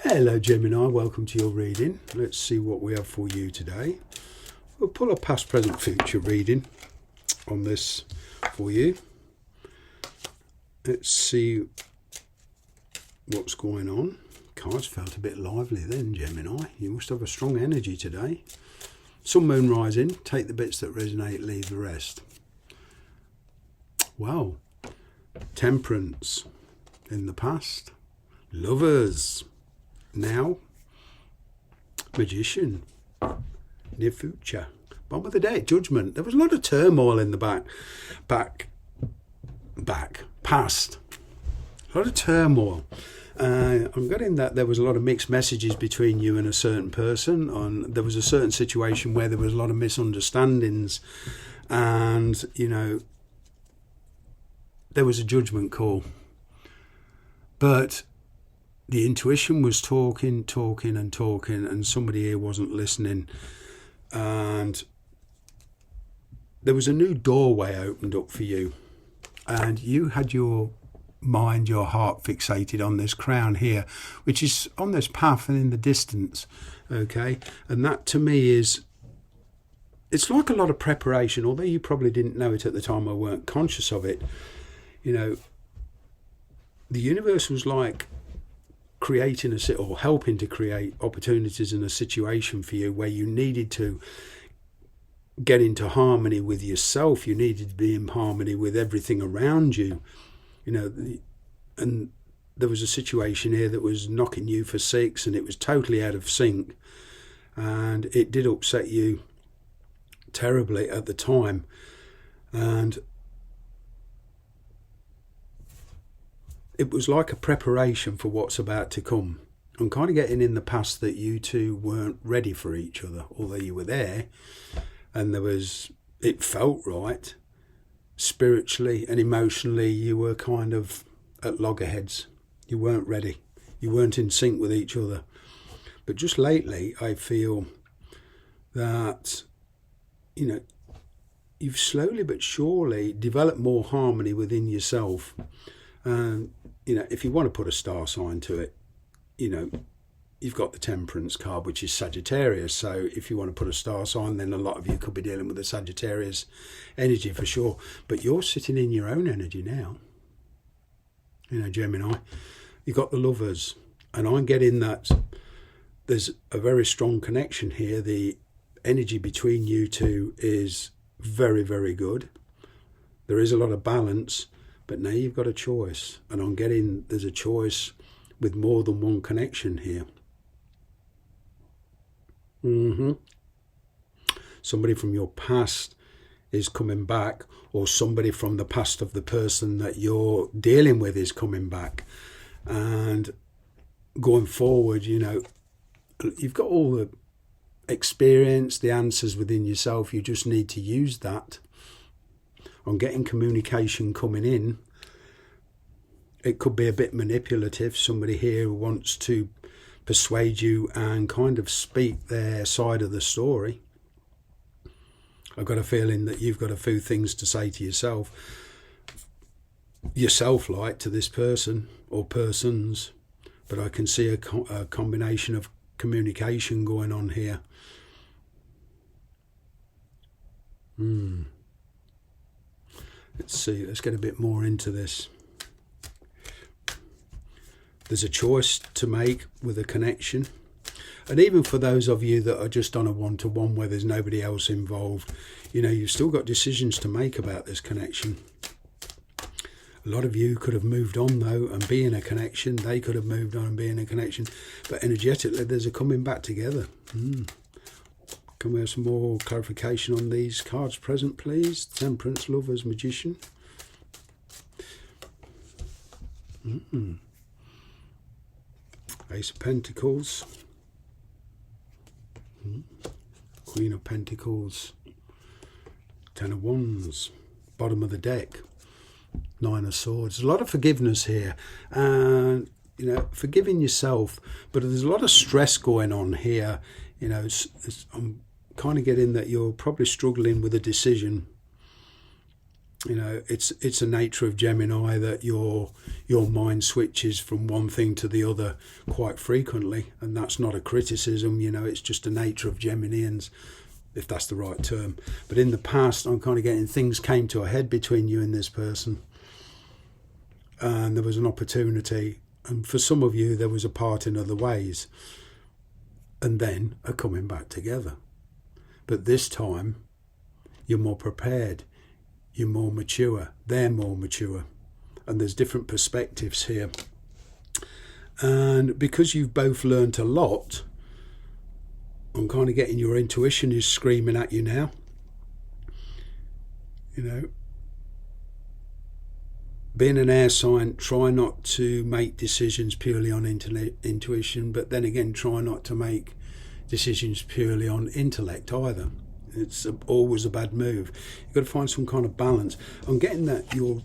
Hello Gemini, welcome to your reading. Let's see what we have for you today. We'll pull a past, present, future reading on this for you. Let's see what's going on. Cards felt a bit lively then, Gemini. You must have a strong energy today. Sun, moon, rising. Take the bits that resonate, leave the rest. Wow. Temperance in the past. Lovers. Now, Magician, near future, bottom of the day, Judgment. There was a lot of turmoil in the past. A lot of turmoil. I'm getting that there was a lot of mixed messages between you and a certain person. There was a certain situation where there was a lot of misunderstandings, and there was a judgment call, but the intuition was talking, and somebody here wasn't listening. And there was a new doorway opened up for you. And you had your mind, your heart fixated on this crown here, which is on this path and in the distance. Okay? And that to me it's like a lot of preparation, although you probably didn't know it at the time or weren't conscious of it. The universe was like creating or helping to create opportunities in a situation for you where you needed to get into harmony with yourself. You needed to be in harmony with everything around you. And there was a situation here that was knocking you for six, and it was totally out of sync, and it did upset you terribly at the time. And it was like a preparation for what's about to come. I'm kind of getting in the past that you two weren't ready for each other, although you were there, and it felt right. Spiritually and emotionally, you were kind of at loggerheads. You weren't ready. You weren't in sync with each other. But just lately, I feel that, you've slowly but surely developed more harmony within yourself. And, if you want to put a star sign to it, you've got the Temperance card, which is Sagittarius. So if you want to put a star sign, then a lot of you could be dealing with the Sagittarius energy for sure. But you're sitting in your own energy now. Gemini, you've got the Lovers. And I'm getting that there's a very strong connection here. The energy between you two is very, very good. There is a lot of balance. But now you've got a choice, and I'm getting there's a choice with more than one connection here. Somebody from your past is coming back, or somebody from the past of the person that you're dealing with is coming back. And going forward, you've got all the experience, the answers within yourself. You just need to use that. On getting communication coming in. It could be a bit manipulative. Somebody here wants to persuade you and kind of speak their side of the story. I've got a feeling that you've got a few things to say to yourself like to this person or persons, but I can see a combination of communication going on here. Let's see, let's get a bit more into this. There's a choice to make with a connection. And even for those of you that are just on a one-to-one where there's nobody else involved, you've still got decisions to make about this connection. A lot of you could have moved on, though, and be in a connection. They could have moved on and be in a connection. But energetically, there's a coming back together. Can we have some more clarification on these cards present, please? Temperance, Lovers, Magician. Ace of Pentacles. Queen of Pentacles. Ten of Wands. Bottom of the deck. Nine of Swords. There's a lot of forgiveness here. And, forgiving yourself. But there's a lot of stress going on here. I'm kind of getting that you're probably struggling with a decision You know, it's a nature of Gemini that your mind switches from one thing to the other quite frequently, and that's not a criticism. You know, it's just a nature of Geminians, if that's the right term. But in the past, I'm kind of getting things came to a head between you and this person, and there was an opportunity, and for some of you there was a part in other ways, and then a coming back together. But this time you're more prepared, you're more mature, they're more mature, and there's different perspectives here. And because you've both learnt a lot, I'm kind of getting your intuition is screaming at you now. You know, being an air sign, try not to make decisions purely on intuition, but then again, try not to make decisions purely on intellect either. It's always a bad move. You've got to find some kind of balance. I'm getting that you're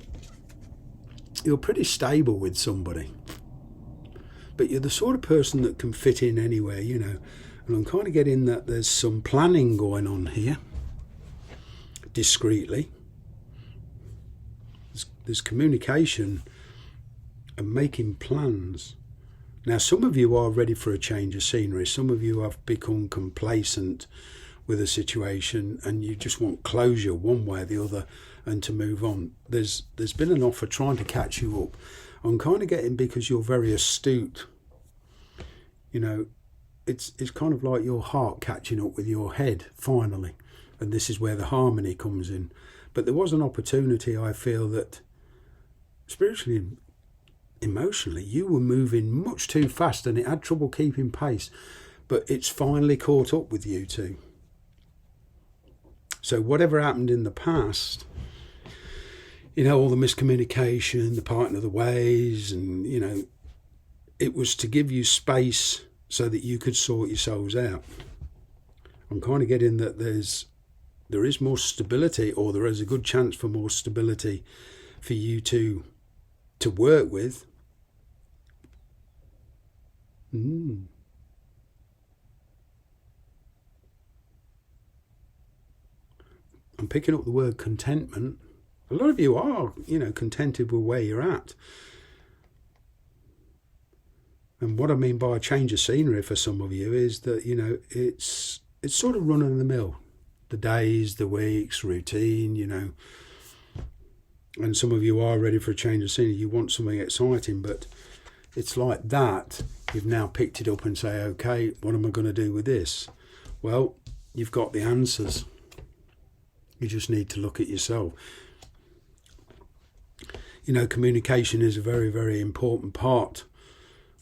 pretty stable with somebody, but you're the sort of person that can fit in anywhere, you know. And I'm kind of getting that there's some planning going on here, discreetly. There's communication and making plans. Now, some of you are ready for a change of scenery. Some of you have become complacent with a situation and you just want closure one way or the other and to move on. There's been an offer trying to catch you up. I'm kind of getting, because you're very astute, you know, it's kind of like your heart catching up with your head finally, and this is where the harmony comes in. But there was an opportunity, I feel, that spiritually and emotionally you were moving much too fast and it had trouble keeping pace, but it's finally caught up with you two. So whatever happened in the past, you know, all the miscommunication, the parting of the ways, and, you know, it was to give you space so that you could sort yourselves out. I'm kind of getting that there is more stability, or there is a good chance for more stability for you to work with. I'm picking up the word contentment. A lot of you are, you know, contented with where you're at. And what I mean by a change of scenery for some of you is that, you know, it's sort of run of the mill. The days, the weeks, routine, you know. And some of you are ready for a change of scenery. You want something exciting, but it's like that. You've now picked it up and say, okay, what am I going to do with this? Well, you've got the answers. You just need to look at yourself. You know, communication is a very, very important part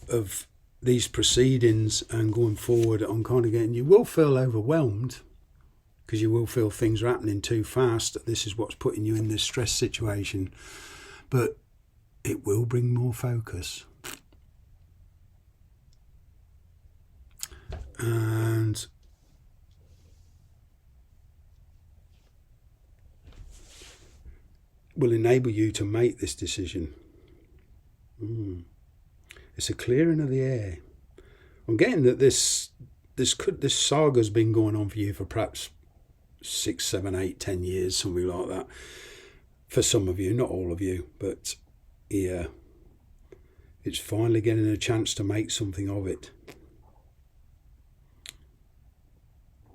of these proceedings, and going forward, I'm kind of getting, you will feel overwhelmed because you will feel things are happening too fast. This is what's putting you in this stress situation, but it will bring more focus. And will enable you to make this decision. It's a clearing of the air. I'm getting that this saga's been going on for you for perhaps 6, 7, 8, 10 years, something like that. For some of you, not all of you, but yeah, it's finally getting a chance to make something of it.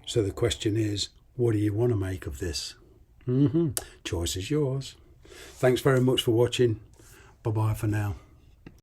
So the question is, what do you want to make of this? Choice is yours. Thanks very much for watching. Bye-bye for now.